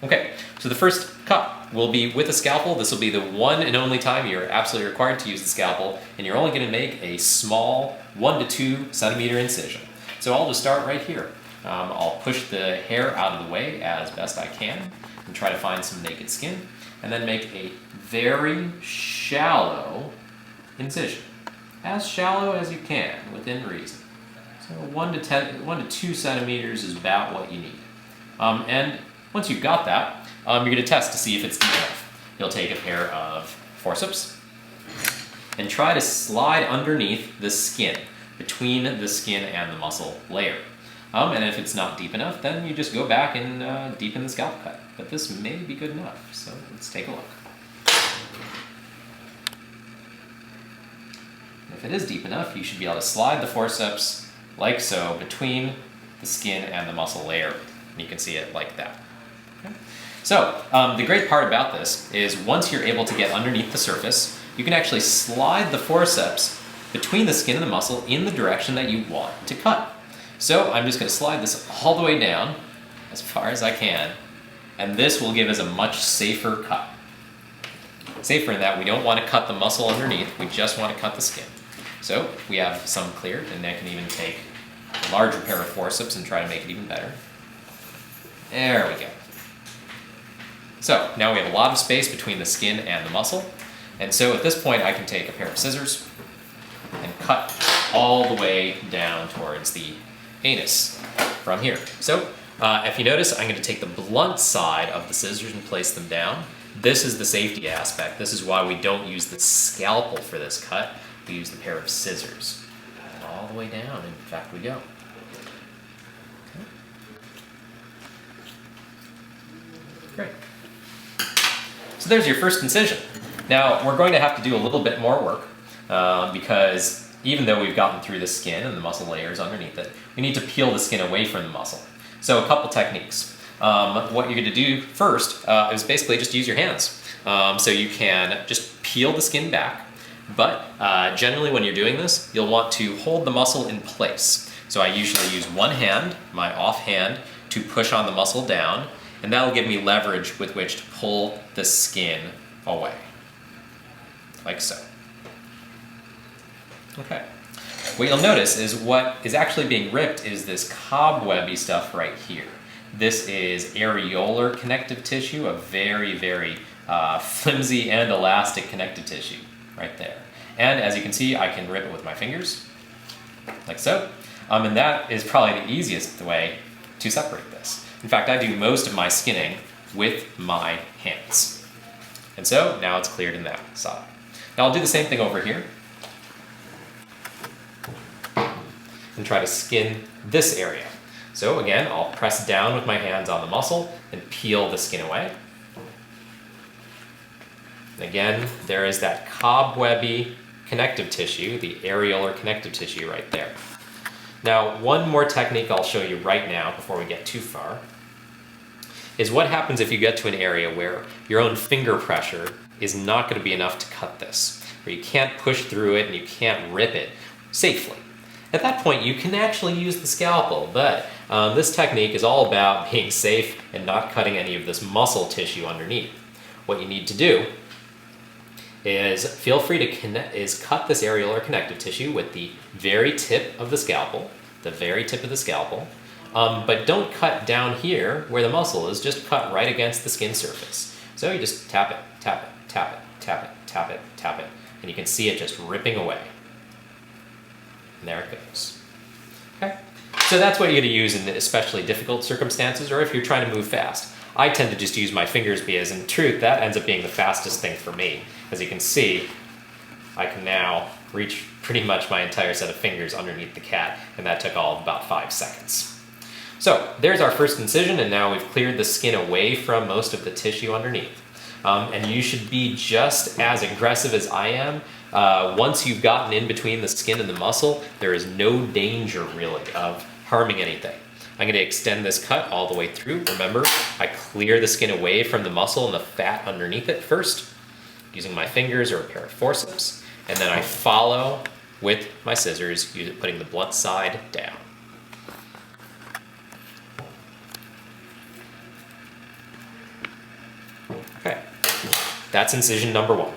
Okay, so the first cut will be with a scalpel. This will be the one and only time you're absolutely required to use the scalpel, and you're only going to make a small 1 to 2 centimeter incision. So I'll just start right here. I'll push the hair out of the way as best I can and try to find some naked skin, and then make a very shallow incision. As shallow as you can, within reason. So 1 to 2 centimeters is about what you need. And once you've got that, you're going to test to see if it's deep enough. You'll take a pair of forceps and try to slide underneath the skin, between the skin and the muscle layer. And if it's not deep enough, then you just go back and deepen the scalp cut. But this may be good enough, so let's take a look. If it is deep enough, you should be able to slide the forceps like so between the skin and the muscle layer. And you can see it like that. Okay. So the great part about this is once you're able to get underneath the surface, you can actually slide the forceps between the skin and the muscle in the direction that you want to cut. So I'm just going to slide this all the way down as far as I can, and this will give us a much safer cut. Safer in that we don't want to cut the muscle underneath, we just want to cut the skin. So we have some cleared, and I can even take a larger pair of forceps and try to make it even better. There we go. So now we have a lot of space between the skin and the muscle, and so at this point I can take a pair of scissors and cut all the way down towards the anus from here. So if you notice, I'm going to take the blunt side of the scissors and place them down. This is the safety aspect. This is why we don't use the scalpel for this cut. We use the pair of scissors. And all the way down, in fact, we go. Okay. Great. So there's your first incision. Now, we're going to have to do a little bit more work because even though we've gotten through the skin and the muscle layers underneath it, we need to peel the skin away from the muscle. So a couple techniques. What you're going to do first is basically just use your hands. So you can just peel the skin back, but generally when you're doing this, you'll want to hold the muscle in place. So I usually use one hand, my off hand, to push on the muscle down, and that'll give me leverage with which to pull the skin away, like so. Okay. What you'll notice is what is actually being ripped is this cobwebby stuff right here. This is areolar connective tissue, a very, very flimsy and elastic connective tissue right there. And as you can see, I can rip it with my fingers, like so. And that is probably the easiest way to separate this. In fact, I do most of my skinning with my hands. And so now it's cleared in that side. Now I'll do the same thing over here and try to skin this area. So again, I'll press down with my hands on the muscle and peel the skin away. And again, there is that cobwebby connective tissue, the areolar connective tissue right there. Now, one more technique I'll show you right now before we get too far is what happens if you get to an area where your own finger pressure is not going to be enough to cut this, where you can't push through it and you can't rip it safely. At that point, you can actually use the scalpel, but this technique is all about being safe and not cutting any of this muscle tissue underneath. What you need to do is feel free to cut this areolar connective tissue with the very tip of the scalpel, but don't cut down here where the muscle is, just cut right against the skin surface. So you just tap it, tap it, tap it, tap it, tap it, tap it, and you can see it just ripping away. And there it goes. Okay, so that's what you're going to use in especially difficult circumstances or if you're trying to move fast. I tend to just use my fingers because in truth that ends up being the fastest thing for me. As you can see, I can now reach pretty much my entire set of fingers underneath the cat, and that took all of about 5 seconds. So there's our first incision, and now we've cleared the skin away from most of the tissue underneath. And you should be just as aggressive as I am. Once you've gotten in between the skin and the muscle, there is no danger really of harming anything. I'm going to extend this cut all the way through. Remember, I clear the skin away from the muscle and the fat underneath it first, using my fingers or a pair of forceps, and then I follow with my scissors, putting the blunt side down. That's incision number 1.